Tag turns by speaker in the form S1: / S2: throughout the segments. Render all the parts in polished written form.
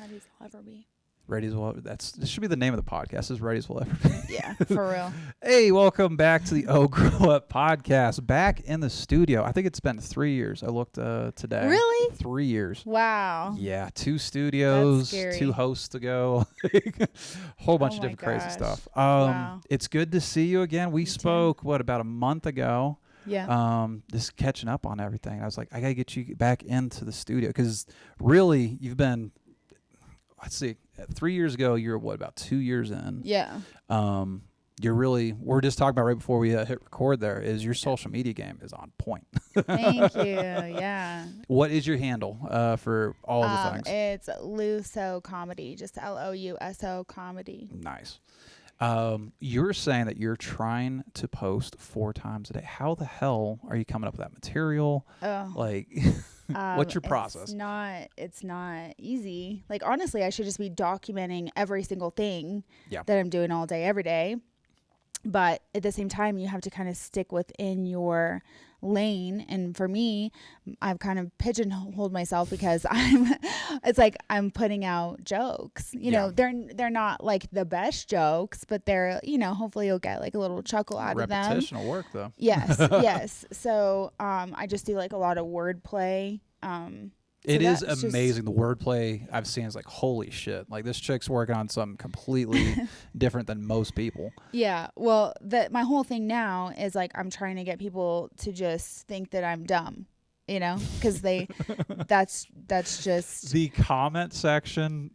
S1: Ready as I'll ever be.
S2: Ready as well. This should be the name of the podcast. Is Ready as We'll Ever Be.
S1: Yeah, for real.
S2: Hey, welcome back to the Oh Grow Up podcast. Back in the studio. I think it's been 3 years. I looked today.
S1: Really?
S2: 3 years.
S1: Wow.
S2: Yeah, 2 studios, 2 hosts to go. Whole bunch of different crazy stuff.
S1: Wow.
S2: It's good to see you again. We spoke about a month ago.
S1: Yeah.
S2: Just catching up on everything. I was like, I gotta get you back into the studio because really you've been. Let's see. 3 years ago, you're what, about 2 years in?
S1: Yeah.
S2: You're really. We're just talking about right before we hit record. There is your social media game is on point.
S1: Thank you. Yeah.
S2: What is your handle for all of the things?
S1: It's Luso Comedy, just Louso Comedy.
S2: Nice. You're saying that you're trying to post 4 times a day. How the hell are you coming up with that material?
S1: Oh.
S2: Like, what's your process?
S1: It's not easy. Like, honestly, I should just be documenting every single thing that I'm doing all day, every day. But at the same time, you have to kind of stick within your lane. And for me, I've kind of pigeonholed myself because it's like I'm putting out jokes. You know, they're not like the best jokes, but they're, hopefully you'll get like a little chuckle out of them.
S2: Repetition will work though.
S1: Yes, yes. So I just do like a lot of wordplay.
S2: It is amazing. The wordplay I've seen is like, holy shit. Like, this chick's working on something completely different than most people.
S1: Yeah. Well, my whole thing now is like, I'm trying to get people to just think that I'm dumb, because that's just.
S2: The comment section.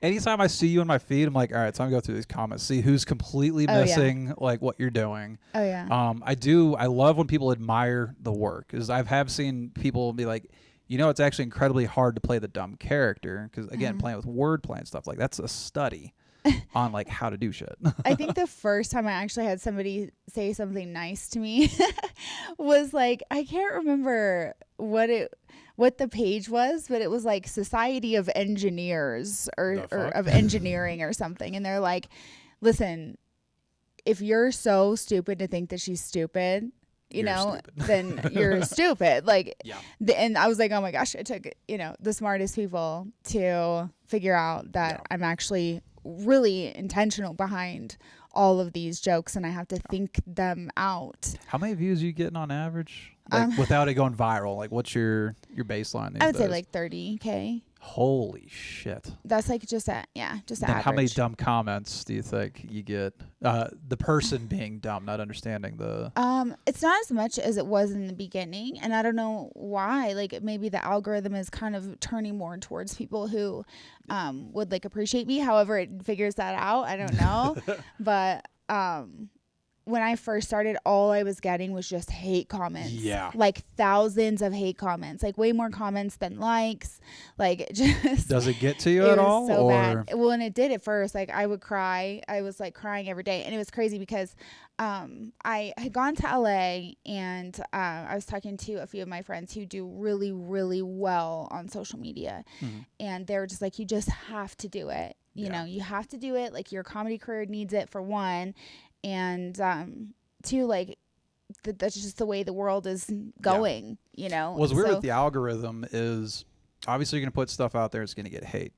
S2: Anytime I see you in my feed, I'm like, all right, time to go through these comments, see who's completely missing like what you're doing.
S1: Oh yeah.
S2: I love when people admire the work, because I have seen people be like, it's actually incredibly hard to play the dumb character because, again, playing with wordplay and stuff, like that's a study on like how to do shit.
S1: I think the first time I actually had somebody say something nice to me was like, I can't remember what the page was, but it was like Society of Engineers or of Engineering or something. And they're like, listen, if you're so stupid to think that she's stupid, then you're stupid. Like, and I was like, oh my gosh, it took, the smartest people to figure out that I'm actually really intentional behind all of these jokes and I have to think them out.
S2: How many views are you getting on average? Like, without it going viral, like what's your baseline these
S1: I would
S2: days?
S1: say like 30K.
S2: Holy shit.
S1: That's like just average.
S2: How many dumb comments do you think you get? The person being dumb, not understanding the...
S1: It's not as much as it was in the beginning. And I don't know why. Like, maybe the algorithm is kind of turning more towards people who would like appreciate me. However, it figures that out. I don't know. But... when I first started, all I was getting was just hate comments. Yeah. Like thousands of hate comments. Like way more comments than likes. Like just...
S2: Does it get to you at all?
S1: So bad. Well, and it did at first. Like I would cry. I was like crying every day. And it was crazy because I had gone to LA and I was talking to a few of my friends who do really, really well on social media. Mm-hmm. And they were just like, you just have to do it. You know, you have to do it. Like your comedy career needs it, for one. And two, like that's just the way the world is going,
S2: What's weird with the algorithm is obviously you're going to put stuff out there, it's going to get hate.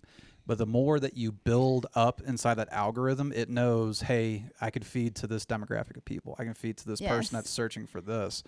S2: But the more that you build up inside that algorithm, it knows, hey, I could feed to this demographic of people. I can feed to this person that's searching for this.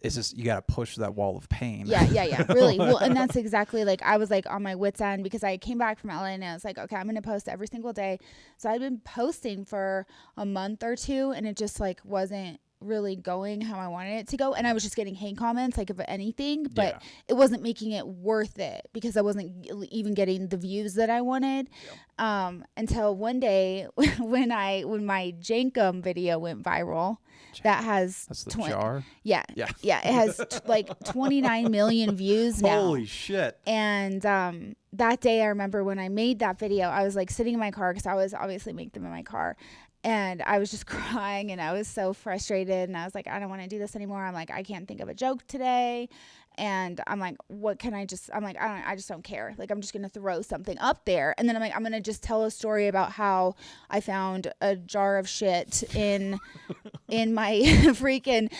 S2: It's just, you got to push that wall of pain.
S1: Yeah. Really. Well, and that's exactly like, I was like on my wit's end because I came back from LA and I was like, okay, I'm going to post every single day. So I'd been posting for a month or two and it just like wasn't really going how I wanted it to go. And I was just getting hate comments, like of anything, but it wasn't making it worth it because I wasn't even getting the views that I wanted. Until one day when my Jankum video went viral, that has
S2: that's the jar.
S1: Yeah. It has like 29 million views now.
S2: Holy shit.
S1: And that day I remember when I made that video, I was like sitting in my car because I was obviously making them in my car. And I was just crying and I was so frustrated and I was like, I don't want to do this anymore. I'm like, I can't think of a joke today. And I'm like, I just don't care. Like, I'm just going to throw something up there. And then I'm like, I'm going to just tell a story about how I found a jar of shit in my freaking,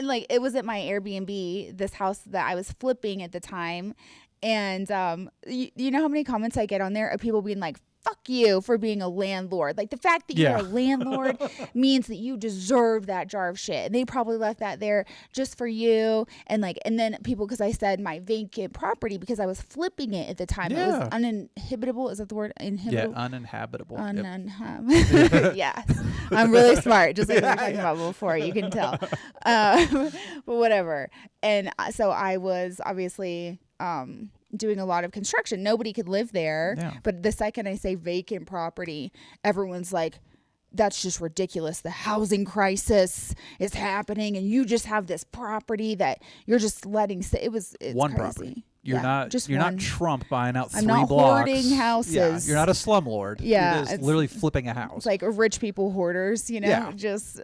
S1: like it was at my Airbnb, this house that I was flipping at the time. And you know how many comments I get on there of people being like, fuck you for being a landlord. Like the fact that you're a landlord means that you deserve that jar of shit. And they probably left that there just for you. And like, and then people, because I said my vacant property because I was flipping it at the time. It was uninhabitable. Is that the word? Inhabitable?
S2: Yeah, uninhabitable.
S1: Yes. I'm really smart, just like we were talking about before. You can tell. But whatever. And so I was obviously doing a lot of construction. Nobody could live there. Yeah. But the second I say vacant property, everyone's like, that's just ridiculous. The housing crisis is happening and you just have this property that you're just letting stay. It's
S2: one
S1: crazy.
S2: Property. You're not Trump buying out 3
S1: I'm not
S2: blocks.
S1: hoarding houses.
S2: Yeah, you're not a slumlord.
S1: Yeah,
S2: you're just literally flipping a house.
S1: It's like rich people hoarders, you know?
S2: Yeah.
S1: Just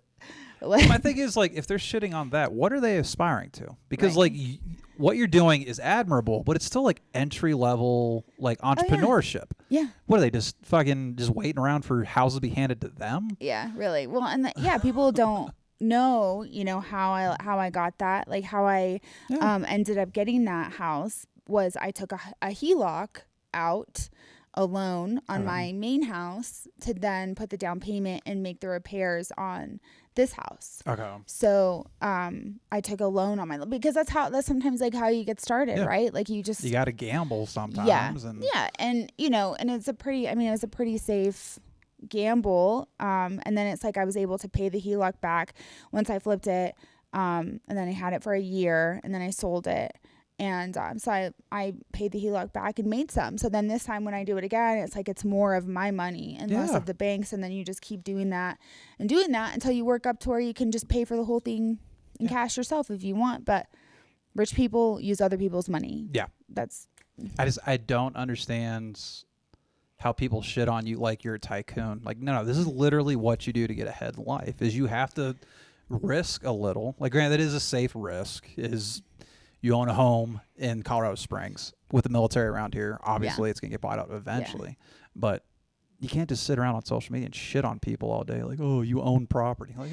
S2: like, my thing is, like, if they're shitting on that, what are they aspiring to? Because like what you're doing is admirable, but it's still like entry level like entrepreneurship.
S1: Yeah.
S2: What are they just waiting around for houses to be handed to them?
S1: Yeah, really. Well, and people don't know, you know, how I got that, like how I ended up getting that house was I took a HELOC out a loan on my main house to then put the down payment and make the repairs on this house. Okay. So I took a loan on because that's sometimes like how you get started, right? Like you got
S2: to gamble sometimes.
S1: Yeah. And you know, and it was a pretty safe gamble. And then it's like I was able to pay the HELOC back once I flipped it. And then I had it for a year and then I sold it. And so I paid the HELOC back and made some. So then this time when I do it again, it's like it's more of my money and less of the bank's. And then you just keep doing that until you work up to where you can just pay for the whole thing in cash yourself if you want. But rich people use other people's money. Yeah.
S2: I don't understand how people shit on you like you're a tycoon. Like, no, this is literally what you do to get ahead in life is you have to risk a little. Like, granted, that is a safe risk you own a home in Colorado Springs with the military around here. Obviously, it's going to get bought out eventually. Yeah. But you can't just sit around on social media and shit on people all day. Like, oh, you own property. Like,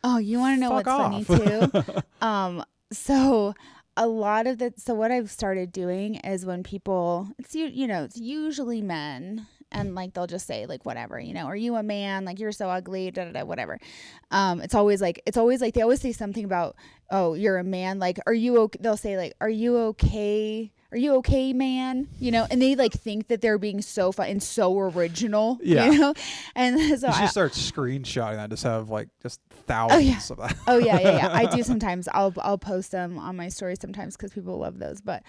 S1: oh, you want to know what's funny too? So a lot of so what I've started doing is when people, it's usually men. And like they'll just say like whatever, you know, are you a man? Like you're so ugly, whatever. It's always like they always say something about, oh, you're a man. Like, are you okay? They'll say like, are you okay? Are you okay, man? You know, and they like think that they're being so fun and so original. Yeah. You know, and so
S2: you start screenshotting that. Just have like just thousands of that.
S1: Oh yeah. I do sometimes. I'll post them on my stories sometimes because people love those. But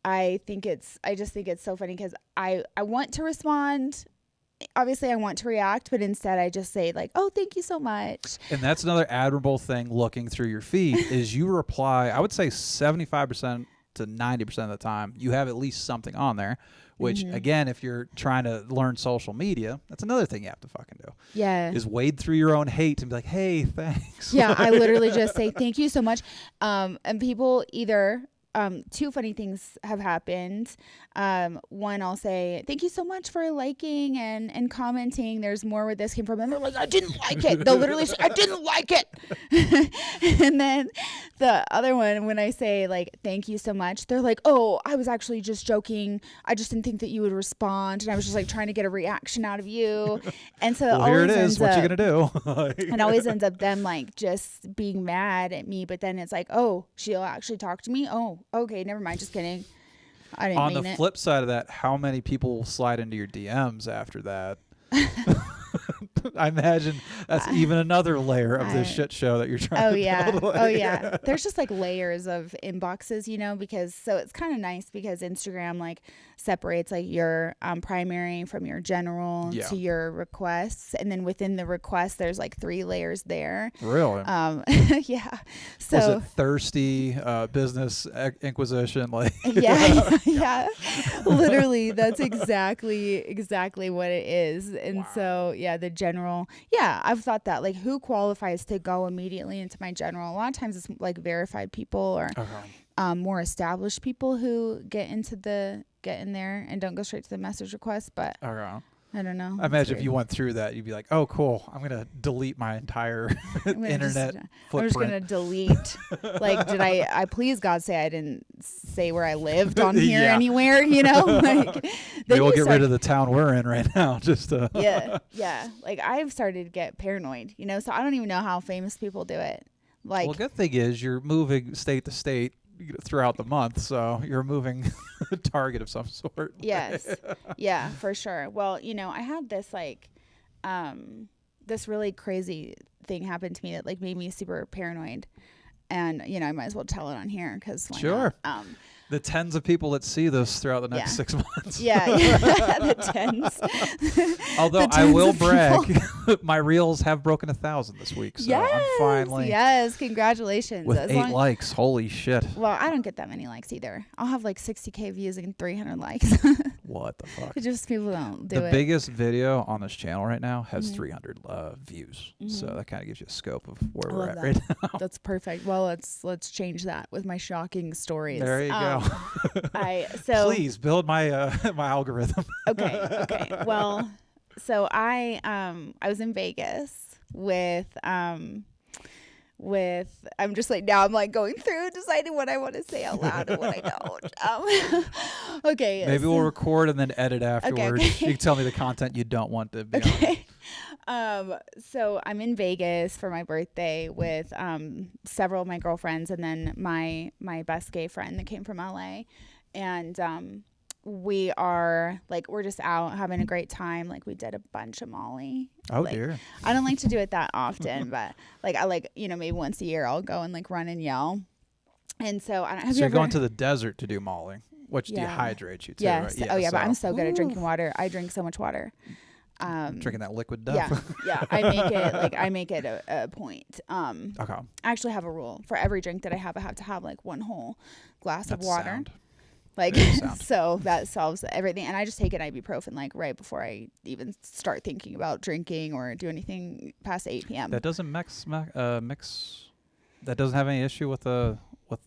S1: I just think it's so funny because I want to respond. Obviously I want to react, but instead I just say like, oh, thank you so much.
S2: And that's another admirable thing looking through your feed is you reply, I would say 75% to 90% of the time you have at least something on there, which again, if you're trying to learn social media, that's another thing you have to fucking do. Yeah. Is wade through your own hate and be like, hey, thanks.
S1: Yeah. I literally just say, thank you so much. And people either, two funny things have happened. One, I'll say, thank you so much for liking and commenting. There's more where this came from. And they're like, I didn't like it. They'll literally say, I didn't like it. And then the other one, when I say like, thank you so much, they're like, oh, I was actually just joking. I just didn't think that you would respond. And I was just like trying to get a reaction out of you. And so
S2: well, here it is. What you gonna do?
S1: It always ends up them like just being mad at me. But then it's like, oh, she'll actually talk to me. Oh, okay, never mind. Just kidding. I didn't mean it.
S2: On the flip side of that, how many people will slide into your DMs after that? I imagine that's even another layer of this shit show that you're trying to build.
S1: Oh, yeah. There's just like layers of inboxes, you know, because so it's kind of nice because Instagram like separates like your primary from your general to your requests. And then within the request, there's like 3 layers there.
S2: Really?
S1: Yeah. So
S2: was it thirsty business inquisition? Like
S1: yeah. Literally, that's exactly what it is. And so, yeah, the general, I've thought that like who qualifies to go immediately into my general? A lot of times it's like verified people or more established people who get in there and don't go straight to the message request. But I don't know.
S2: I imagine if you went through that, you'd be like, "Oh, cool! I'm gonna delete my entire internet footprint."
S1: I'm just gonna delete. Like, did I please God say I didn't say where I lived on here anywhere? You know, like
S2: maybe we'll get rid of the town we're in right now. Just
S1: yeah. Like I've started to get paranoid. You know, so I don't even know how famous people do it. Like,
S2: well, good thing is you're moving state to state throughout the month, so you're moving a target of some sort.
S1: Yes. Yeah, for sure. Well, you know, I had this like this really crazy thing happen to me that like made me super paranoid, and you know, I might as well tell it on here because
S2: sure
S1: not?
S2: The tens of people that see this throughout the next 6 months.
S1: The tens.
S2: Although I will brag, my reels have broken 1,000 this week. So I'm finally.
S1: Yes, congratulations.
S2: With 8 likes. Holy shit.
S1: Well, I don't get that many likes either. I'll have like 60K views and 300 likes.
S2: What the fuck?
S1: It's just people don't do it.
S2: The biggest video on this channel right now has 300 views. So that kind of gives you a scope of where we're at right now.
S1: That's perfect. Well, let's change that with my shocking stories.
S2: There you go. Please build my my algorithm.
S1: Okay. Well, so I was in Vegas with I'm just like now I'm like going through deciding what I want to say out loud and what I don't. Okay.
S2: Maybe we'll record and then edit afterwards.
S1: Okay.
S2: You can tell me the content you don't want to be
S1: on. So I'm in Vegas for my birthday with several of my girlfriends and then my best gay friend that came from LA, and we're just out having a great time. Like we did a bunch of Molly.
S2: Oh
S1: like,
S2: dear.
S1: I don't like to do it that often, but like I like, you know, maybe once a year I'll go and like run and yell. And so
S2: you're going to the desert to do Molly, which dehydrates you too,
S1: yes.
S2: right?
S1: Yeah, but I'm so good at drinking water. I drink so much water.
S2: Drinking that liquid stuff.
S1: Yeah. I make it a point.
S2: Okay.
S1: I actually have a rule for every drink that I have to have like one whole glass of water.
S2: Sound.
S1: Like, so that solves everything. And I just take an ibuprofen like right before I even start thinking about drinking or do anything past 8 p.m.
S2: That doesn't mix. That doesn't have any issue with the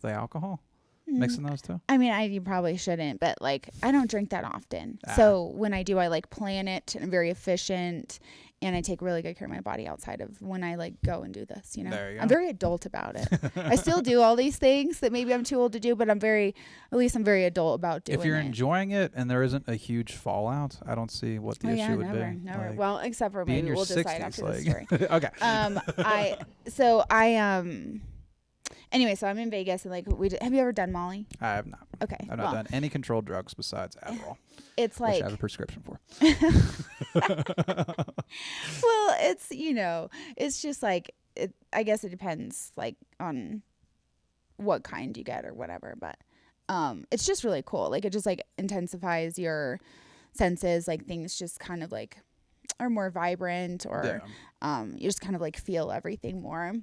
S2: alcohol. Mixing those two?
S1: I mean, you probably shouldn't, but like I don't drink that often. So when I do, I like plan it and I'm very efficient, and I take really good care of my body outside of when I like go and do this, you know.
S2: There you go.
S1: I'm very adult about it. I still do all these things that maybe I'm too old to do, but I'm very adult about doing it.
S2: If you're enjoying it and there isn't a huge fallout, I don't see what the issue would be.
S1: Never.
S2: Like,
S1: well, except for maybe we'll decide after the story.
S2: Okay.
S1: Anyway, so I'm in Vegas and like have you ever done Molly?
S2: I have not.
S1: Okay.
S2: I've not done any controlled drugs besides Adderall.
S1: It's like,
S2: which I have a prescription for.
S1: Well, it's, you know, it's just like, I guess it depends like on what kind you get or whatever, but it's just really cool. Like it just like intensifies your senses, like things just kind of like are more vibrant, or you just kind of like feel everything more.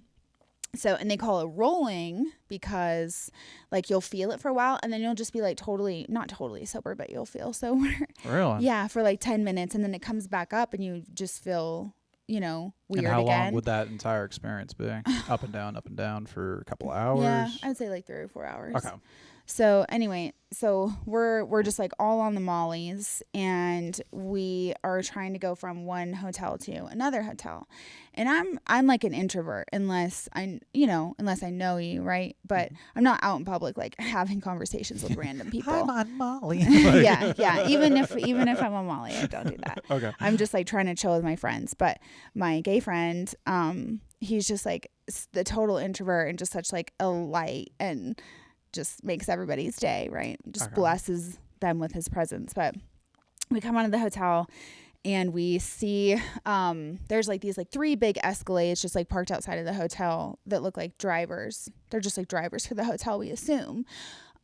S1: So, and they call it rolling because like you'll feel it for a while and then you'll just be like not totally sober, but you'll feel sober.
S2: Really?
S1: Yeah, for like 10 minutes, and then it comes back up and you just feel, you know, weird again.
S2: And how long would that entire experience be? Up and down for a couple of hours?
S1: Yeah, I'd say like 3 or 4 hours.
S2: Okay.
S1: So anyway, so we're just like all on the Mollies, and we are trying to go from one hotel to another hotel. And I'm like an introvert unless I know you, right? But I'm not out in public like having conversations with random people.
S2: I'm on Molly.
S1: yeah. Even if I'm on Molly, I don't do that.
S2: Okay.
S1: I'm just like trying to chill with my friends. But my gay friend, he's just like the total introvert and just such like a light and just makes everybody's day, right? Just blesses them with his presence. But we come out of the hotel and we see there's like these like 3 big Escalades just like parked outside of the hotel that look like drivers. They're just like drivers for the hotel, we assume.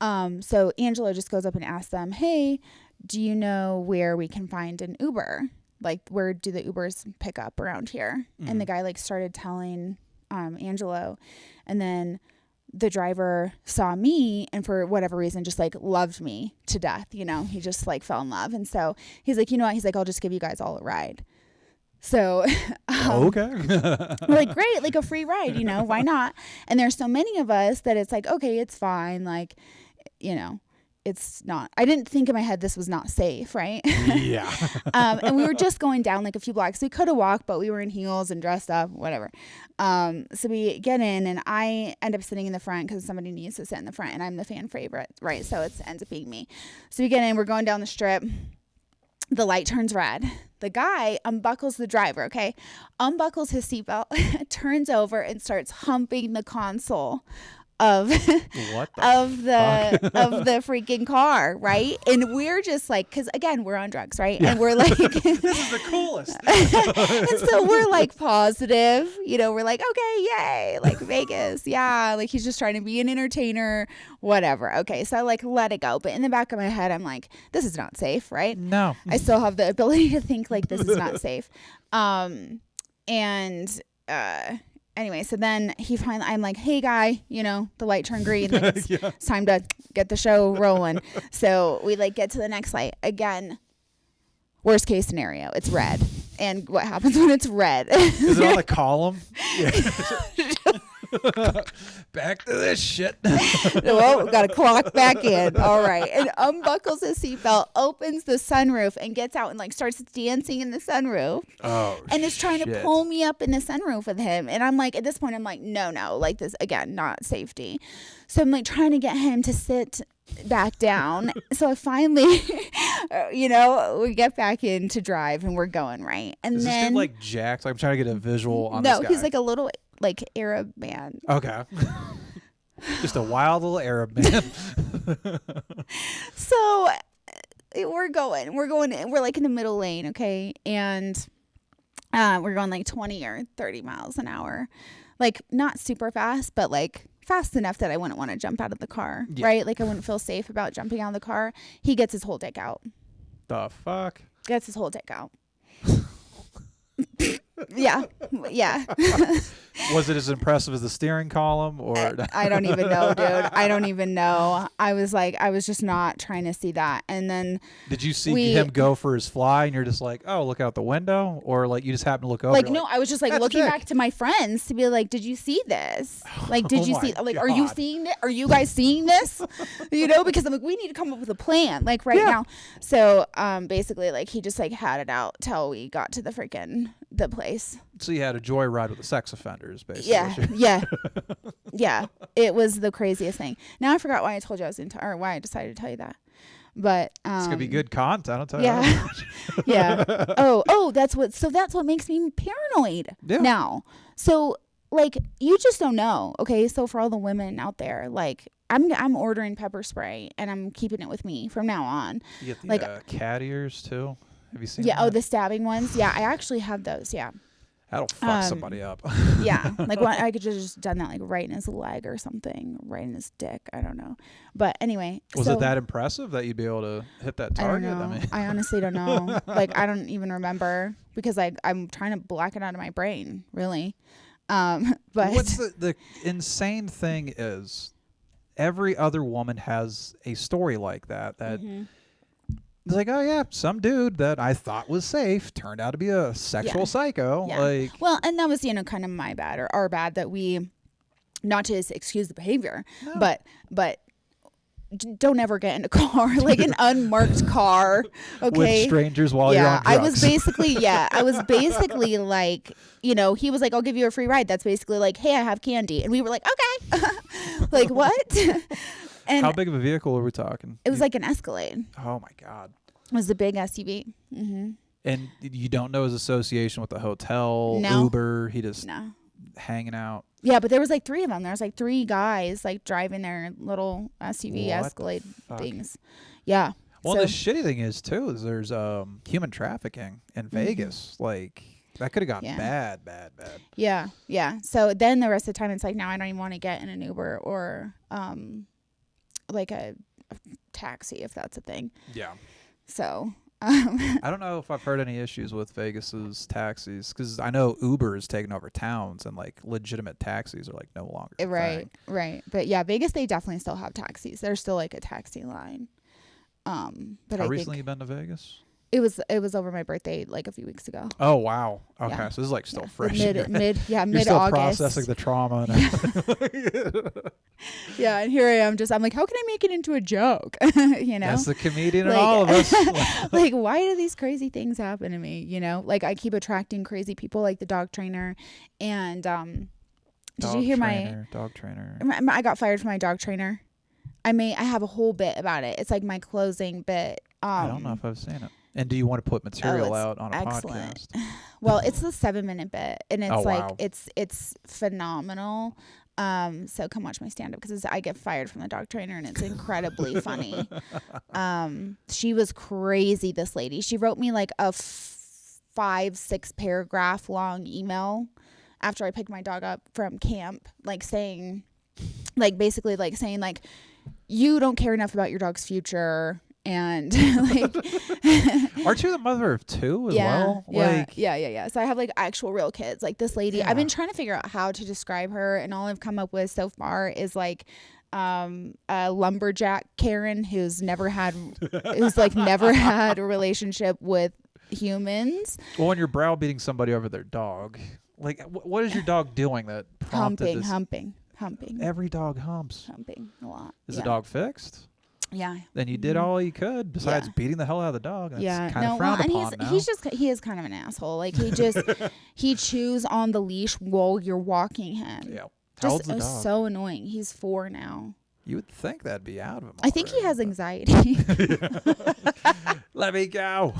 S1: So Angela just goes up and asks them, hey, do you know where we can find an Uber? Like, where do the Ubers pick up around here? Mm-hmm. And the guy like started telling Angelo, and then the driver saw me and for whatever reason just like loved me to death. You know, he just like fell in love. And so he's like, you know what? He's like, I'll just give you guys all a ride. So,
S2: okay.
S1: We're like, great, like a free ride, you know, why not? And there's so many of us that it's like, okay, it's fine. Like, you know, it's not, I didn't think in my head this was not safe, right?
S2: Yeah.
S1: And we were just going down like a few blocks. We could have walked, but we were in heels and dressed up, whatever. So we get in, and I end up sitting in the front because somebody needs to sit in the front, and I'm the fan favorite, right? So it ends up being me. So we get in, we're going down the strip. The light turns red. The guy unbuckles the driver, okay? Unbuckles his seatbelt, turns over, and starts humping the console of
S2: What the
S1: of the freaking car, right? And we're just like, because again, we're on drugs, right?
S2: Yeah.
S1: And we're like,
S2: This is the coolest.
S1: and so we're like positive, you know, we're like, okay, yay, like Vegas, yeah, like he's just trying to be an entertainer, whatever. Okay, so I like let it go, but in the back of my head, I'm like, this is not safe, right?
S2: No.
S1: I still have the ability to think like this is not safe. Anyway, so then I'm like, hey guy, you know, the light turned green. Like it's time to get the show rolling. So we like get to the next light. Again, worst case scenario, it's red. And what happens when it's red?
S2: Is it on the column? Yeah. Back to this shit.
S1: Well, we've got to clock back in. All right. And unbuckles his seatbelt, opens the sunroof, and gets out and like starts dancing in the sunroof.
S2: Oh,
S1: and is trying to pull me up in the sunroof with him. And I'm like, at this point, I'm like, no, like this, again, not safety. So I'm like trying to get him to sit back down. So I finally, you know, we get back in to drive and we're going, right? And
S2: is
S1: then
S2: this dude like jacked? I'm trying to get a visual on this
S1: no,
S2: guy.
S1: he's like a little like Arab man.
S2: Okay. Just a wild little Arab man.
S1: So we're like in the middle lane, okay? And we're going like 20 or 30 miles an hour. Like not super fast, but like fast enough that I wouldn't want to jump out of the car, right? Like I wouldn't feel safe about jumping out of the car. He gets his whole dick out.
S2: The fuck?
S1: Gets his whole dick out. Yeah.
S2: Was it as impressive as the steering column, or
S1: I don't even know, dude. I don't even know. I was just not trying to see that. And then
S2: did you see him go for his fly and you're just like, oh, look out the window, or like you just happen to look over?
S1: Like no, I was just like looking back to my friends to be like, did you see this? Like, did you see? Like,
S2: God.
S1: are you seeing it? Are you guys seeing this? You know, because I'm like, we need to come up with a plan, like right now. So basically, like he just like had it out till we got to the place.
S2: So you had a joyride with the sex offenders, basically.
S1: Yeah. It was the craziest thing. Now I forgot why I told you or why I decided to tell you that. But
S2: it's gonna be good content. I'll tell you.
S1: Yeah, yeah. Oh, that's what makes me paranoid now. So like you just don't know. Okay, so for all the women out there, like I'm ordering pepper spray and I'm keeping it with me from now on.
S2: You get the
S1: like
S2: cat ears too. Have you seen?
S1: Yeah.
S2: that?
S1: Oh, the stabbing ones. Yeah, I actually have those. Yeah.
S2: That'll fuck somebody up.
S1: Yeah, like I could just done that like right in his leg or something, right in his dick. I don't know, but anyway.
S2: Was it that impressive that you'd be able to hit that target?
S1: I don't know. I honestly don't know. Like I don't even remember because I'm trying to black it out of my brain, really. But
S2: what's the insane thing is, every other woman has a story like that.
S1: Mm-hmm.
S2: It's like, oh yeah, some dude that I thought was safe turned out to be a sexual psycho.
S1: Yeah.
S2: Like,
S1: well, and that was kind of my bad or our bad that we, not to excuse the behavior, but don't ever get in a car, like an unmarked car, okay?
S2: With strangers while you're on drugs.
S1: I was basically like, you know, he was like, I'll give you a free ride. That's basically like, hey, I have candy. And we were like, okay. Like, what? And
S2: how big of a vehicle are we talking?
S1: It was like an Escalade.
S2: Oh my God.
S1: It was a big SUV. Mm-hmm.
S2: And you don't know his association with the hotel,
S1: No.
S2: Uber, he just hanging out.
S1: Yeah, but there was like 3 of them. There was like 3 guys like driving their little SUV Escalade things. Yeah.
S2: Well, the shitty thing is too is there's human trafficking in Vegas. Like that could have gotten bad.
S1: Yeah, yeah. So then the rest of the time it's like now I don't even want to get in an Uber or like a taxi if that's a thing.
S2: Yeah.
S1: So
S2: I don't know if I've heard any issues with Vegas's taxis because I know Uber is taking over towns and like legitimate taxis are like no longer a thing.
S1: Right. But yeah, Vegas they definitely still have taxis. There's still like a taxi line. But
S2: How recently you been to Vegas?
S1: It was over my birthday like a few weeks ago.
S2: Oh wow. Okay,
S1: Yeah.
S2: so this is like still
S1: Yeah.
S2: fresh.
S1: Mid
S2: You're
S1: mid
S2: still
S1: August.
S2: processing the trauma. And everything.
S1: Yeah, and here I am I'm like, how can I make it into a joke? You know?
S2: That's the comedian in
S1: Like,
S2: all of us.
S1: like, why do these crazy things happen to me? You know, like I keep attracting crazy people, like the dog trainer. And did you hear
S2: dog trainer?
S1: I got fired from my dog trainer. I have a whole bit about it. It's like my closing bit.
S2: I don't know if I've seen it. And do you want to put material out on a podcast?
S1: Well, it's the 7-minute bit, and it's
S2: wow.
S1: it's phenomenal. So come watch my stand up because I get fired from the dog trainer and it's incredibly funny. She was crazy, this lady. She wrote me like a 5-6 paragraph long email after I picked my dog up from camp, like saying, like basically like saying like, you don't care enough about your dog's future. And like,
S2: aren't you the mother of 2 as well?
S1: Yeah. So I have like actual real kids. Like this lady, I've been trying to figure out how to describe her, and all I've come up with so far is like a lumberjack Karen who's never had a relationship with humans.
S2: Well, when you're browbeating somebody over their dog, like what is your dog doing that prompted
S1: Humping.
S2: Every dog humps.
S1: Humping a lot.
S2: Is the dog fixed?
S1: Yeah.
S2: Then you did all you could besides beating the hell out of the dog. That's kind of frowned upon now.
S1: He is kind of an asshole. Like he chews on the leash while you're walking him.
S2: Yeah. How old's the dog?
S1: So annoying. He's 4 now.
S2: You would think that'd be out of him.
S1: I think he has anxiety.
S2: Let me go.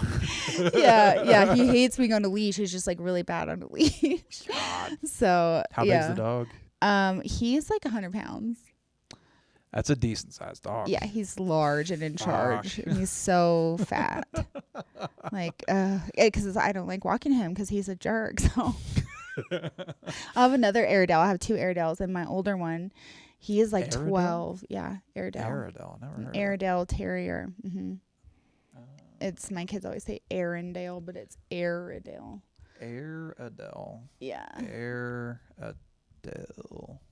S1: Yeah. He hates being on a leash. He's just like really bad on a leash.
S2: God.
S1: So
S2: how big's the dog?
S1: He's like 100 pounds.
S2: That's a decent sized dog.
S1: Yeah, he's large and in charge. And he's so fat. Like, because I don't like walking him because he's a jerk. So I have another Airedale. I have 2 Airedales, and my older one, he is like
S2: Airedale?
S1: 12. Yeah, Airedale.
S2: Airedale, never heard
S1: Airedale Terrier. It's my kids always say Arendale, but it's Airedale.
S2: Airedale.
S1: Yeah.
S2: Airedale.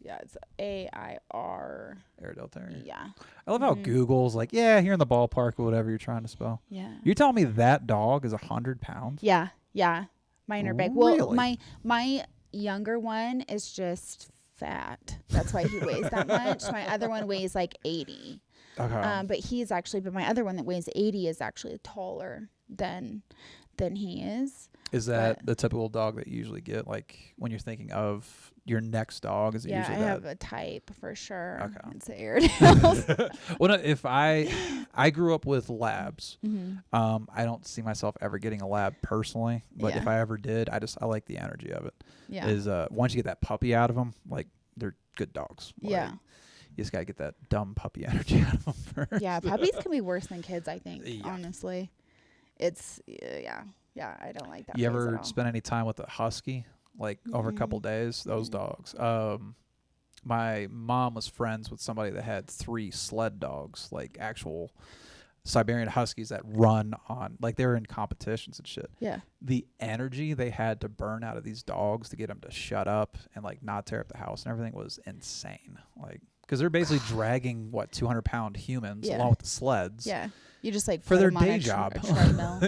S1: Yeah, it's AIR.
S2: Airedale Terrier.
S1: Yeah.
S2: I love how Google's like, yeah, here in the ballpark or whatever you're trying to spell.
S1: Yeah.
S2: You're telling me that dog is 100 pounds?
S1: Yeah. Mine are big.
S2: Really?
S1: Well, my younger one is just fat. That's why he weighs that much. My other one weighs like 80.
S2: Okay.
S1: But my other one that weighs 80 is actually taller than he is.
S2: Is that the typical dog that you usually get? Like when you're thinking of your next dog, is it usually that?
S1: Yeah, I have a type for sure.
S2: Okay.
S1: It's Airedale.
S2: Well, no, if I grew up with labs. I don't see myself ever getting a lab personally, but if I ever did, I like the energy of it.
S1: Yeah.
S2: Is once you get that puppy out of them, like they're good dogs. Like,
S1: yeah.
S2: You just gotta get that dumb puppy energy out of them first.
S1: Yeah, puppies can be worse than kids, I think.
S2: Yeah.
S1: Honestly, it's yeah, I don't like that.
S2: You
S1: phase
S2: ever
S1: at all.
S2: spend any time with a husky, like over a couple days? Those dogs. My mom was friends with somebody that had 3 sled dogs, like actual Siberian huskies that run on, like they were in competitions and shit.
S1: Yeah.
S2: The energy they had to burn out of these dogs to get them to shut up and like not tear up the house and everything was insane. Like, because they're basically dragging 200-pound humans along with the sleds.
S1: Yeah. You just like
S2: for
S1: put
S2: their
S1: them on
S2: day
S1: a
S2: job.
S1: treadmill.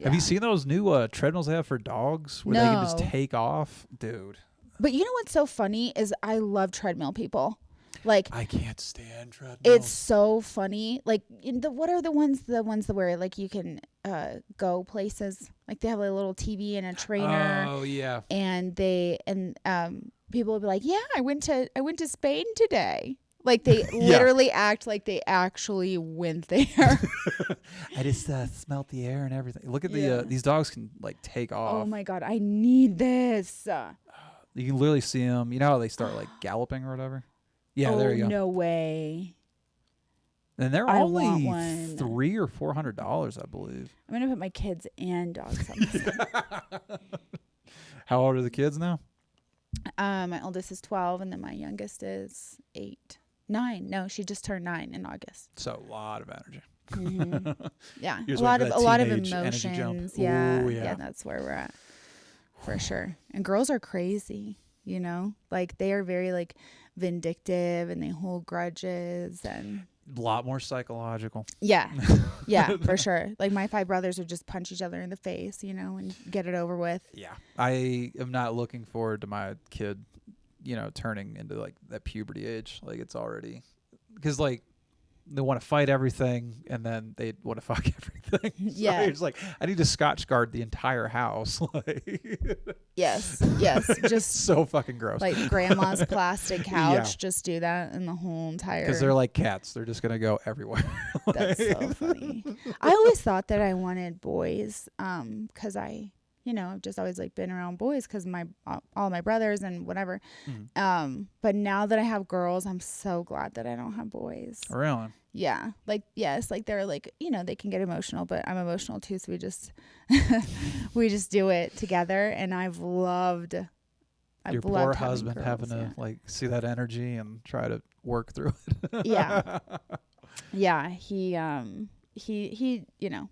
S2: Have you seen those new treadmills they have for dogs where they can just take off? Dude.
S1: But you know what's so funny is I love treadmill people. Like
S2: I can't stand treadmills.
S1: It's so funny. Like what are the ones where like you can go places? Like they have a little TV and a trainer.
S2: Oh yeah.
S1: And people will be like, "Yeah, I went to Spain today." Like they literally act like they actually went there.
S2: I just smelt the air and everything. Look at these dogs can like take off.
S1: Oh my God, I need this.
S2: You can literally see them. You know how they start like galloping or whatever? Yeah, there you go.
S1: No way.
S2: And they're
S1: I
S2: only
S1: want one.
S2: $300 or $400, I believe.
S1: I'm gonna put my kids and dogs on this.
S2: How old are the kids now?
S1: My oldest is 12, and then my youngest is 9. No, she just turned 9 in August.
S2: So a lot of energy.
S1: Mm-hmm. Yeah,
S2: a
S1: lot of
S2: teenage energy jump.
S1: emotions. Yeah,
S2: Ooh,
S1: yeah, that's where we're at for sure. And girls are crazy, you know, like they are very like vindictive and they hold grudges and
S2: A lot more psychological.
S1: Yeah. Yeah, for sure. Like my 5 brothers would just punch each other in the face, you know, and get it over with.
S2: Yeah. I am not looking forward to my kid, you know, turning into like that puberty age. Like it's already, because like they want to fight everything and then they want to fuck everything. So
S1: Yeah.
S2: it's like, I need to Scotch guard the entire house. Like,
S1: Yes. Just
S2: so fucking gross.
S1: like grandma's plastic couch.
S2: Yeah.
S1: Just do that in the whole entire.
S2: Because they're like cats. They're just going to go everywhere.
S1: That's so funny. I always thought that I wanted boys, because I've just always like been around boys because all my brothers and whatever. But now that I have girls, I'm so glad that I don't have boys.
S2: Really?
S1: Yeah. Like, yes, like they're like, they can get emotional, but I'm emotional too. So we just do it together. And I've loved
S2: Your poor
S1: having
S2: husband
S1: girls,
S2: having to like see that energy and try to work through it.
S1: Yeah. Yeah. He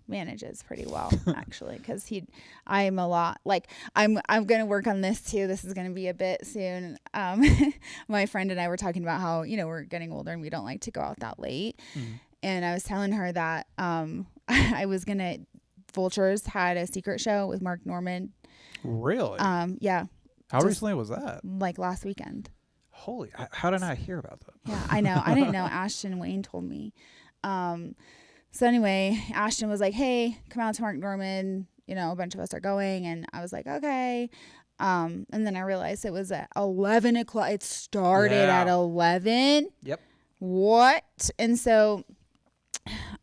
S1: manages pretty well actually, because I'm a lot like I'm gonna work on this too. This is gonna be a bit soon. My friend and I were talking about how we're getting older and we don't like to go out that late. And I was telling her that I was gonna Vultures had a secret show with Mark Norman.
S2: Really?
S1: Yeah.
S2: How recently was that?
S1: Like last weekend.
S2: Holy! How did I hear about that?
S1: Yeah, I know. I didn't know. Ashton Wayne told me. So anyway, Ashton was like, "Hey, come out to Mark Norman. A bunch of us are going." And I was like, "Okay." And then I realized it was at 11 o'clock. It started at 11.
S2: Yep.
S1: What? And so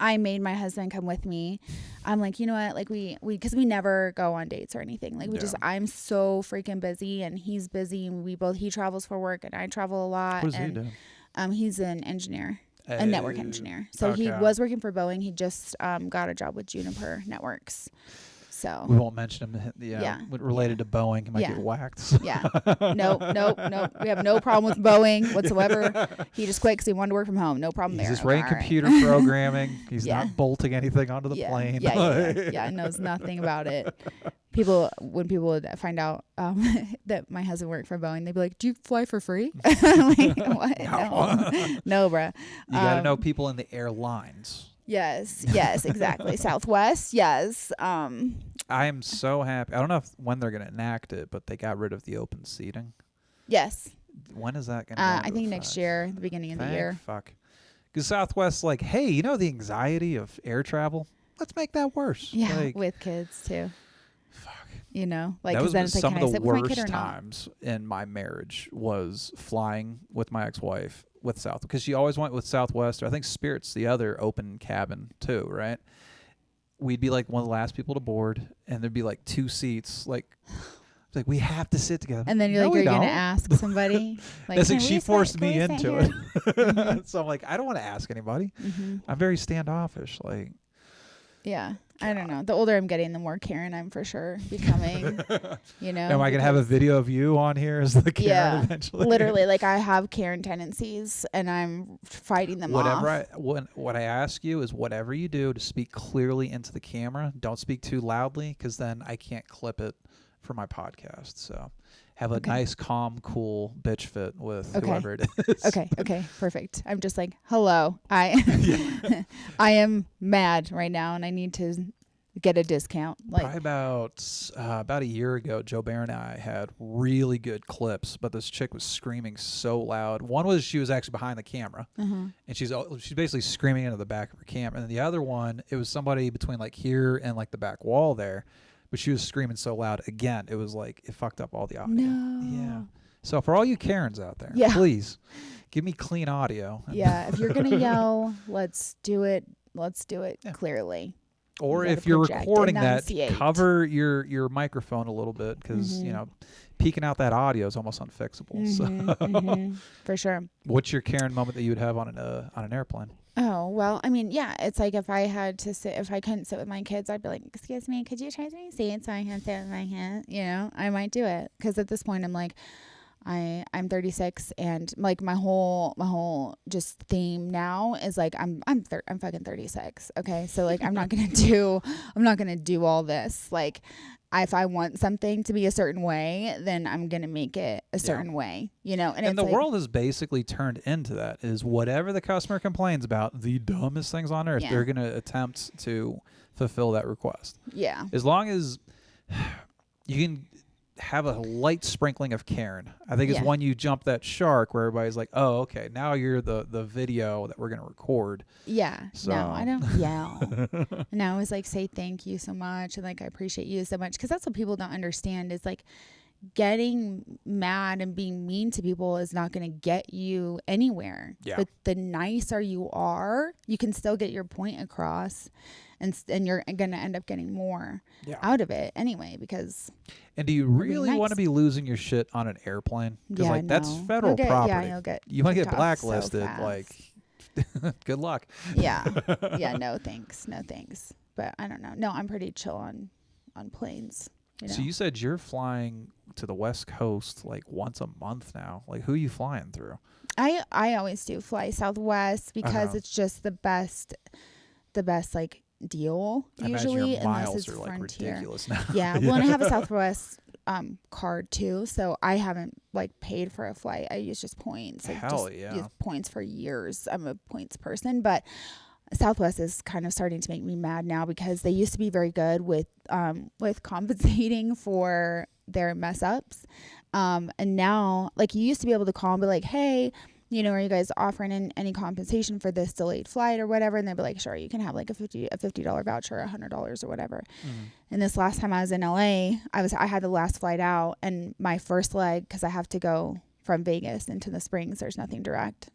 S1: I made my husband come with me. I'm like, you know what? Like because we never go on dates or anything. Like I'm so freaking busy and he's busy. And he travels for work and I travel a lot.
S2: What does he do?
S1: He's an engineer. A network engineer. So he was working for Boeing. He just got a job with Juniper Networks. So
S2: we won't mention him. Related to Boeing, he might get whacked.
S1: Yeah. Nope. We have no problem with Boeing whatsoever. He just quit because he wanted to work from home. No problem there.
S2: He's just writing computer programming. He's not bolting anything onto the plane.
S1: Yeah. Knows nothing about it. When people would find out that my husband worked for Boeing, they'd be like, "Do you fly for free?" I'm like, what? No, bruh.
S2: You got to know people in the airlines.
S1: Yes, exactly. Southwest, yes.
S2: I am so happy. I don't know when they're going to enact it, but they got rid of the open seating.
S1: Yes.
S2: When is that going to
S1: I think next year, the beginning of the year.
S2: Fuck. Because Southwest's like, hey, the anxiety of air travel? Let's make that worse.
S1: Yeah, with kids too.
S2: Fuck.
S1: That was
S2: then
S1: it's like,
S2: some
S1: can
S2: of
S1: I
S2: the
S1: sit with my kid
S2: worst
S1: or not?
S2: times in my marriage was flying with my ex-wife with South, because she always went with Southwest, or I think Spirit's the other open cabin too, right? We'd be like one of the last people to board, and there'd be like 2 seats. Like, it's like we have to sit together.
S1: And then you're like, you're gonna ask somebody. Like,
S2: she forced me into it.
S1: Mm-hmm.
S2: So I'm like, I don't want to ask anybody.
S1: Mm-hmm.
S2: I'm very standoffish. Like,
S1: yeah. I don't know. The older I'm getting, the more Karen I'm for sure becoming.
S2: Am I gonna have a video of you on here as the Karen eventually?
S1: Literally, like I have Karen tendencies, and I'm fighting them off.
S2: What I ask you is, whatever you do, to speak clearly into the camera. Don't speak too loudly, because then I can't clip it for my podcast. So have a nice, calm, cool bitch fit with whoever it is.
S1: Okay, perfect. I'm just like, hello. I am mad right now, and I need to get a discount. Like
S2: probably about a year ago, Joe Barron and I had really good clips, but this chick was screaming so loud. One was she was actually behind the camera, and she's basically screaming into the back of her camera. And the other one, it was somebody between like here and like the back wall there. But she was screaming so loud. Again, it was like it fucked up all the audio.
S1: No.
S2: Yeah. So for all you Karens out there, please give me clean audio.
S1: Yeah. If you're gonna yell, let's do it. Let's do it clearly.
S2: Or if you're recording that, cover your microphone a little bit, because peeking out that audio is almost unfixable. So
S1: for sure.
S2: What's your Karen moment that you would have on an airplane?
S1: Oh, well, I mean, yeah, it's like if I couldn't sit with my kids, I'd be like, excuse me, could you change my seat so I can sit with my kids? I might do it. Because at this point, I'm like, I'm 36, and like my whole just theme now is like, I'm fucking 36. Okay. So like, I'm not going to do all this. Like, if I want something to be a certain way, then I'm going to make it a certain way, you know?
S2: And the world has basically turned into that, is whatever the customer complains about, the dumbest things on earth, they're going to attempt to fulfill that request.
S1: Yeah.
S2: As long as you can have a light sprinkling of Karen. I think it's when you jump that shark where everybody's like, oh, okay, now you're the video that we're going to record.
S1: Yeah.
S2: So.
S1: No, I don't yell. And I always like say thank you so much. And like, I appreciate you so much. Because that's what people don't understand is like getting mad and being mean to people is not going to get you anywhere.
S2: Yeah.
S1: But the nicer you are, you can still get your point across. And you're going to end up getting more out of it anyway because...
S2: And do you really want to be losing your shit on an airplane? Because like that's federal property.
S1: Yeah,
S2: you might get blacklisted.
S1: So
S2: like, good luck.
S1: Yeah. Yeah. No thanks. No thanks. But I don't know. No, I'm pretty chill on planes. You know?
S2: So you said you're flying to the West Coast like once a month now. Like who are you flying through?
S1: I always do fly Southwest because it's just the best like deal usually, unless it's
S2: are
S1: Frontier.
S2: Like ridiculous now.
S1: Yeah. Well, and I have a Southwest card too, so I haven't like paid for a flight. I use just points. Use points for years. I'm a points person, but Southwest is kind of starting to make me mad now because they used to be very good with compensating for their mess ups, and now like you used to be able to call and be like, hey, you know, are you guys offering any compensation for this delayed flight or whatever? And they'd be like, sure, you can have like a $50 voucher, $100 or whatever. Mm-hmm. And this last time I was in LA, I had the last flight out, and my first leg, because I have to go from Vegas into the Springs, there's nothing direct.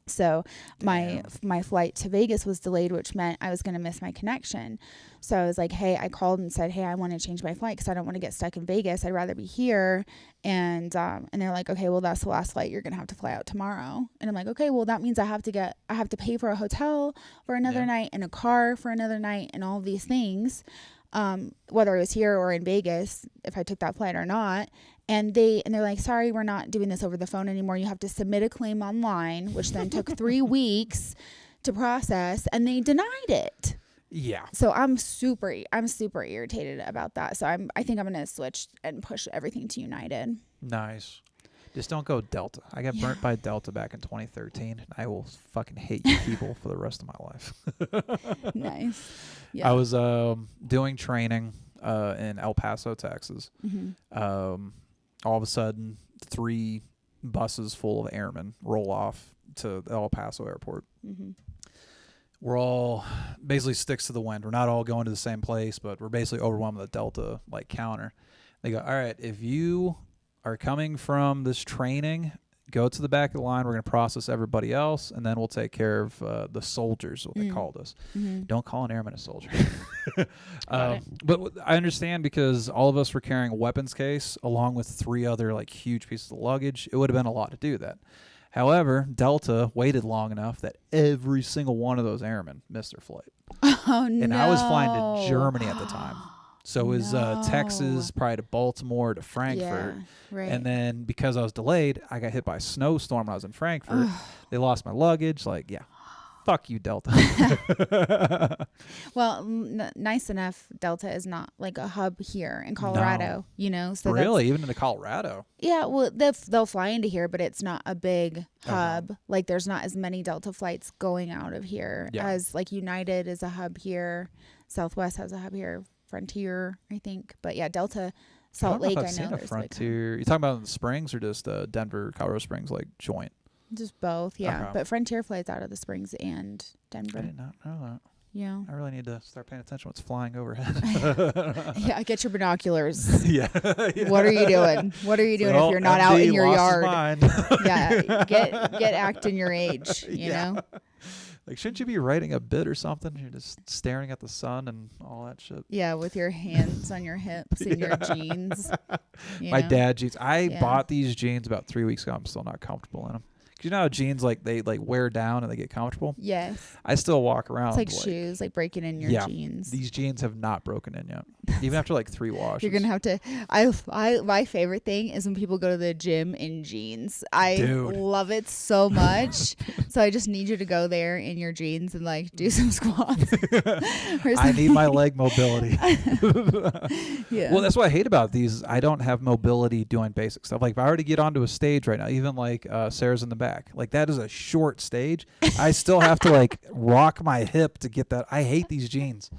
S1: So my flight to Vegas was delayed, which meant I was going to miss my connection. So I was like, hey, I called and said, hey, I want to change my flight because I don't want to get stuck in Vegas. I'd rather be here. And they're like, okay, well, that's the last flight. You're going to have to fly out tomorrow. And I'm like, okay, well, that means I have to pay for a hotel for another night and a car for another night and all these things. Whether it was here or in Vegas, if I took that flight or not. And they're like, sorry, we're not doing this over the phone anymore. You have to submit a claim online, which then took 3 weeks to process, and they denied it.
S2: Yeah.
S1: So I'm super irritated about that. So I think I'm going to switch and push everything to United.
S2: Nice. Just don't go Delta. I got burnt by Delta back in 2013. And I will fucking hate you people for the rest of my life.
S1: Nice. Yeah.
S2: I was doing training in El Paso, Texas. Mm-hmm. All of a sudden, 3 buses full of airmen roll off to the El Paso airport. Mm-hmm. We're all basically sticks to the wind. We're not all going to the same place, but we're basically overwhelmed with the Delta like counter. They go, all right, if you are coming from this training, go to the back of the line. We're going to process everybody else, and then we'll take care of the soldiers, what they called us. Mm-hmm. Don't call an airman a soldier. But I understand because all of us were carrying a weapons case along with 3 other like huge pieces of luggage. It would have been a lot to do that. However, Delta waited long enough that every single one of those airmen missed their flight.
S1: Oh, no.
S2: And I was flying to Germany at the time. So it was Texas, probably to Baltimore, to Frankfurt.
S1: Yeah, right.
S2: And then because I was delayed, I got hit by a snowstorm when I was in Frankfurt. They lost my luggage. Like, yeah, fuck you, Delta.
S1: Well, nice enough, Delta is not like a hub here in Colorado, you know. So
S2: really? Even into Colorado?
S1: Yeah, well, they'll fly into here, but it's not a big hub. Like, there's not as many Delta flights going out of here as, like, United is a hub here. Southwest has a hub here. Frontier, I think. But yeah, Delta, Salt Lake, I know there's
S2: Frontier. You talking about in the Springs or just Denver, Colorado Springs, like joint?
S1: Just both, yeah. Okay. But Frontier flies out of the Springs and Denver.
S2: I did not know that.
S1: Yeah.
S2: I really need to start paying attention to what's flying overhead.
S1: Yeah, get your binoculars.
S2: Yeah.
S1: What are you doing? What are you doing if you're not out in your yard? Yeah, get acting your age, you know?
S2: Like, shouldn't you be writing a bit or something? You're just staring at the sun and all that shit.
S1: Yeah, with your hands on your hips and your jeans.
S2: My dad jeans. I bought these jeans about 3 weeks ago. I'm still not comfortable in them. 'Cause you know how jeans like they like wear down and they get comfortable.
S1: Yes.
S2: I still walk around.
S1: It's like shoes, like breaking in your jeans.
S2: These jeans have not broken in yet, even after like 3 washes.
S1: You're gonna have to. My favorite thing is when people go to the gym in jeans.
S2: Dude.
S1: Love it so much. So I just need you to go there in your jeans and like do some squats.
S2: I need my leg mobility.
S1: Yeah.
S2: Well, that's what I hate about these. I don't have mobility doing basic stuff. Like if I were to get onto a stage right now, even like Sarah's in the back, like that is a short stage. I still have to like rock my hip to get that. I hate these jeans.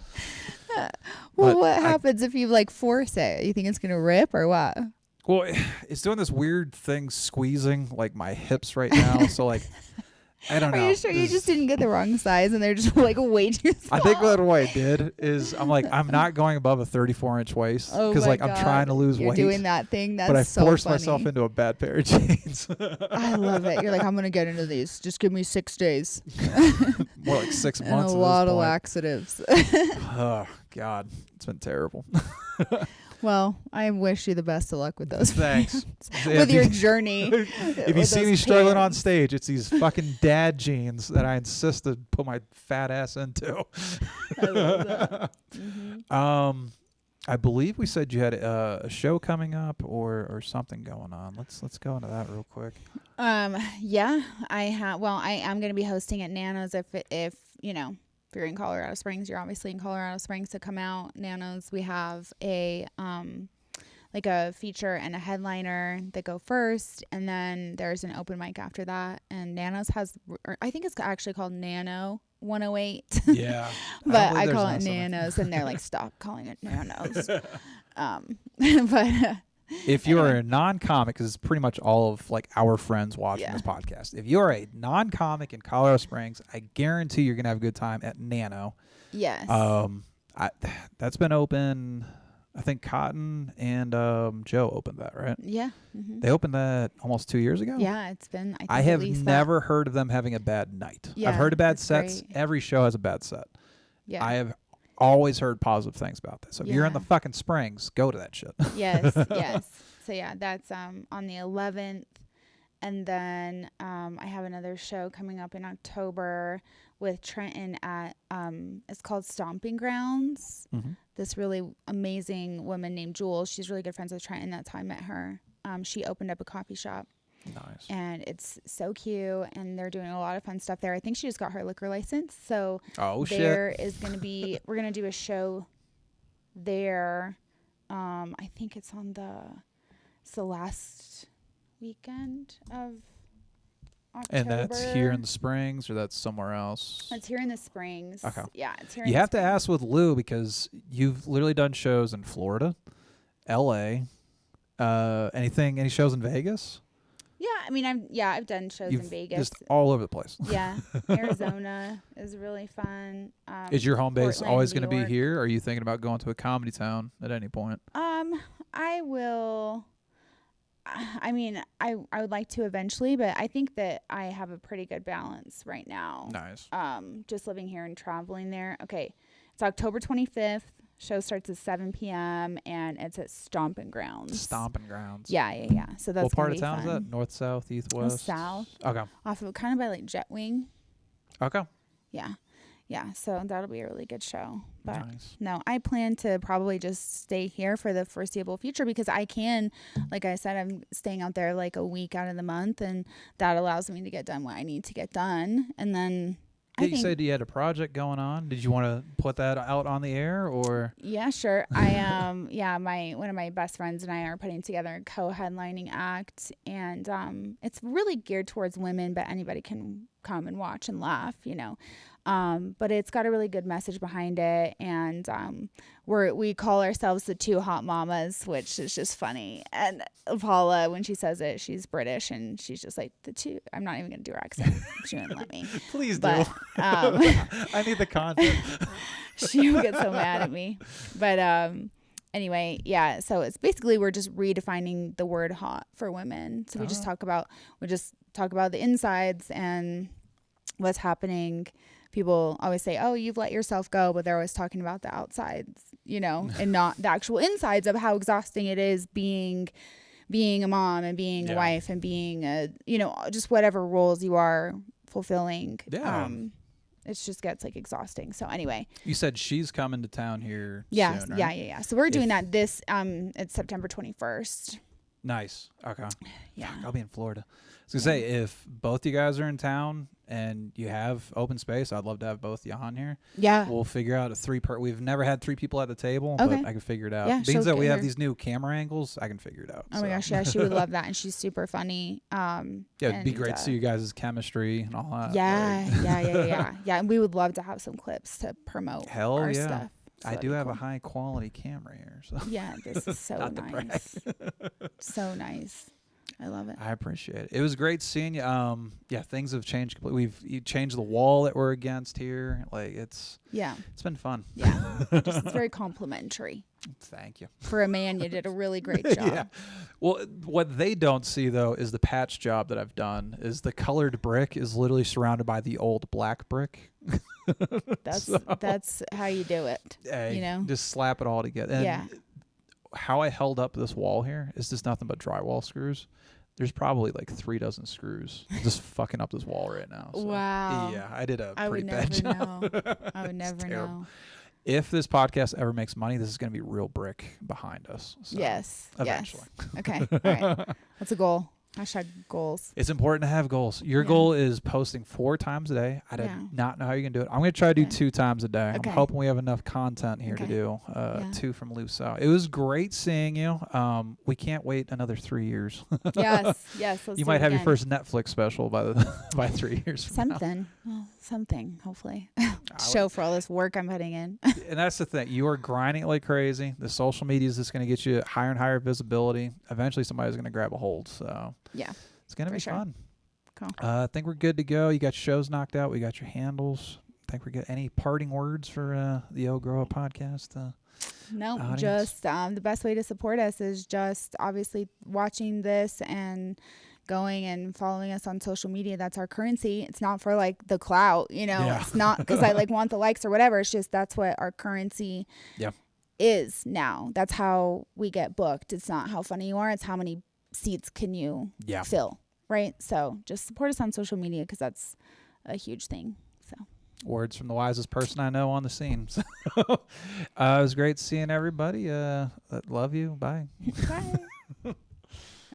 S1: Well, what happens if you like force it? You think it's gonna rip or what?
S2: Well, it's doing this weird thing, squeezing like my hips right now. So like, I don't know.
S1: Are you sure you just didn't get the wrong size and they're just like way too small?
S2: I think what I did is I'm like, I'm not going above a 34-inch waist because like I'm trying to lose
S1: You're
S2: weight.
S1: doing that thing. That's
S2: but I
S1: so
S2: forced
S1: funny.
S2: myself into a bad pair of jeans.
S1: I love it. You're like, I'm gonna get into these. Just give me 6 days.
S2: More like 6
S1: And
S2: months.
S1: a lot of laxatives.
S2: Oh God, it's been terrible.
S1: Well, I wish you the best of luck with those.
S2: Thanks.
S1: With your journey.
S2: If you see me struggling on stage, it's these fucking dad jeans that I insist to put my fat ass into.
S1: I love that. Mm-hmm.
S2: I believe we said you had a show coming up or something going on. Let's go into that real quick.
S1: Yeah, I have. Well, I am going to be hosting at Nano's if you know. If you're in Colorado Springs, you're obviously in Colorado Springs to come out. Nanos, we have a like a feature and a headliner that go first, and then there's an open mic after that. And Nanos has, or I think it's actually called Nano 108.
S2: Yeah,
S1: but I call it Nanos, and they're like, stop calling it Nanos. But.
S2: If you are a non-comic, because it's pretty much all of like our friends watching
S1: Yeah.
S2: this podcast. If you are a non-comic in Colorado Springs, I guarantee you're gonna have a good time at Nano.
S1: Yes.
S2: That's been open. I think Cotton and Joe opened that, right?
S1: Yeah. Mm-hmm.
S2: They opened that almost 2 years ago.
S1: Yeah, it's been.
S2: I have never heard of them having a bad night.
S1: Yeah,
S2: I've heard of bad
S1: that's
S2: sets.
S1: great.
S2: Every show has a bad set.
S1: Yeah.
S2: I have always heard positive things about this. So if you're in
S1: Yeah.
S2: the fucking Springs, go to that shit.
S1: Yes. Yes. So yeah, that's on the 11th, and then I have another show coming up in October with Trenton at it's called Stomping Grounds.
S2: Mm-hmm.
S1: This really amazing woman named Jules. She's really good friends with Trenton. That's how I met her. She opened up a coffee shop.
S2: Nice.
S1: And it's so cute, and they're doing a lot of fun stuff there. I think she just got her liquor license, so there is going to be, we're going to do a show there. I think it's the last weekend of October.
S2: And that's here in the Springs, or that's somewhere else?
S1: It's here in the Springs.
S2: Okay.
S1: Yeah, it's here.
S2: You have to ask with Lou, because you've literally done shows in Florida, L.A., any shows in Vegas?
S1: Yeah, I mean, I've done shows in Vegas.
S2: Just all over the place.
S1: Yeah, Arizona is really fun.
S2: Is your home base
S1: Portland,
S2: always
S1: New
S2: going to be
S1: York.
S2: here? Or are you thinking about going to a comedy town at any point?
S1: I will. I mean, I would like to eventually, but I think that I have a pretty good balance right now.
S2: Nice.
S1: Just living here and traveling there. Okay, it's October 25th. Show starts at 7 p.m. and it's at Stomping Grounds.
S2: Stomping Grounds.
S1: Yeah. So that's
S2: what part
S1: gonna
S2: of
S1: be
S2: town
S1: fun.
S2: is that? North, south, east, west?
S1: South.
S2: Okay.
S1: Off of kind of by like Jetwing.
S2: Okay.
S1: Yeah. So that'll be a really good show. But
S2: Nice.
S1: no, I plan to probably just stay here for the foreseeable future because I can, like I said, I'm staying out there like a week out of the month, and that allows me to get done what I need to get done. And then
S2: You said you had a project going on. Did you want to put that out on the air, or?
S1: Yeah, sure. I one of my best friends and I are putting together a co-headlining act, and it's really geared towards women, but anybody can come and watch and laugh, you know. But it's got a really good message behind it, and we call ourselves the Two Hot Mamas, which is just funny. And Paula, when she says it, she's British, and she's just like the two. I'm not even gonna do her accent. She wouldn't let me.
S2: Please
S1: But,
S2: do. I need the content.
S1: She would get so mad at me. But anyway, yeah. So it's basically we're just redefining the word hot for women. So we just talk about the insides and what's happening. People always say, oh, you've let yourself go, but they're always talking about the outsides, you know, and not the actual insides of how exhausting it is being being a mom and being a wife and being a, you know, just whatever roles you are fulfilling.
S2: Yeah.
S1: It just gets like exhausting. So anyway,
S2: you said she's coming to town here
S1: yeah,
S2: soon, right?
S1: yeah. So we're doing that this, it's September 21st.
S2: Nice. Okay.
S1: Yeah.
S2: Fuck, I'll be in Florida. I was going to say, if both you guys are in town and you have open space, I'd love to have both you on here.
S1: Yeah.
S2: We'll figure out we've never had 3 people at the table,
S1: Okay.
S2: but I can figure it out.
S1: Yeah,
S2: Being that we have
S1: her.
S2: these new camera angles, I can figure it out.
S1: Oh my gosh, yeah, she would love that, and she's super funny.
S2: Yeah, it'd be great to see you guys' chemistry and all that.
S1: Yeah. And we would love to have some clips to promote our stuff. So
S2: I do have a high quality camera here. So
S1: yeah, this is so nice. So nice. I love it.
S2: I appreciate it. It was great seeing you. Yeah, things have changed completely. You changed the wall that we're against here. Like it's been fun.
S1: Yeah. It's very complimentary.
S2: Thank you.
S1: For a man, you did a really great job.
S2: Yeah. Well, what they don't see though is the patch job that I've done. Is the colored brick is literally surrounded by the old black brick.
S1: That's how you do it. You know,
S2: just slap it all together. And how I held up this wall here is just nothing but drywall screws. There's probably like 3 dozen screws just fucking up this wall right now. So,
S1: wow.
S2: Yeah, I did a pretty bad job.
S1: I would never know.
S2: If this podcast ever makes money, this is going to be real brick behind us. So
S1: yes.
S2: Eventually.
S1: Yes. Okay. All right. That's a goal. Hashtag goals.
S2: It's important to have goals. Your goal is posting 4 times a day. I did not know how you're going to do it. I'm going to try to do 2 times a day.
S1: Okay.
S2: I'm hoping we have enough content here to do 2 from Loose Out. It was great seeing you. We can't wait another 3 years.
S1: Yes. Let's
S2: you might have your first Netflix special by 3 years from
S1: something.
S2: now.
S1: Well, something, hopefully. Show for all this work I'm putting in.
S2: And that's the thing. You are grinding like crazy. The social media is just going to get you higher and higher visibility. Eventually, somebody's going to grab a hold. So
S1: yeah,
S2: it's going to be fun.
S1: Cool.
S2: I think we're good to go. You got your shows knocked out. We got your handles. I think we're good. Any parting words for the O Grow Up podcast?
S1: No,
S2: audience?
S1: just the best way to support us is just obviously watching this and going and following us on social media. That's our currency. It's not for like the clout, you know. Yeah. It's not because I like want the likes or whatever. It's just that's what our currency is now. That's how we get booked. It's not how funny you are. It's how many seats can you fill, right? So just support us on social media because that's a huge thing. So
S2: words from the wisest person I know on the scene. So, it was great seeing everybody. Love you. Bye.
S1: Bye.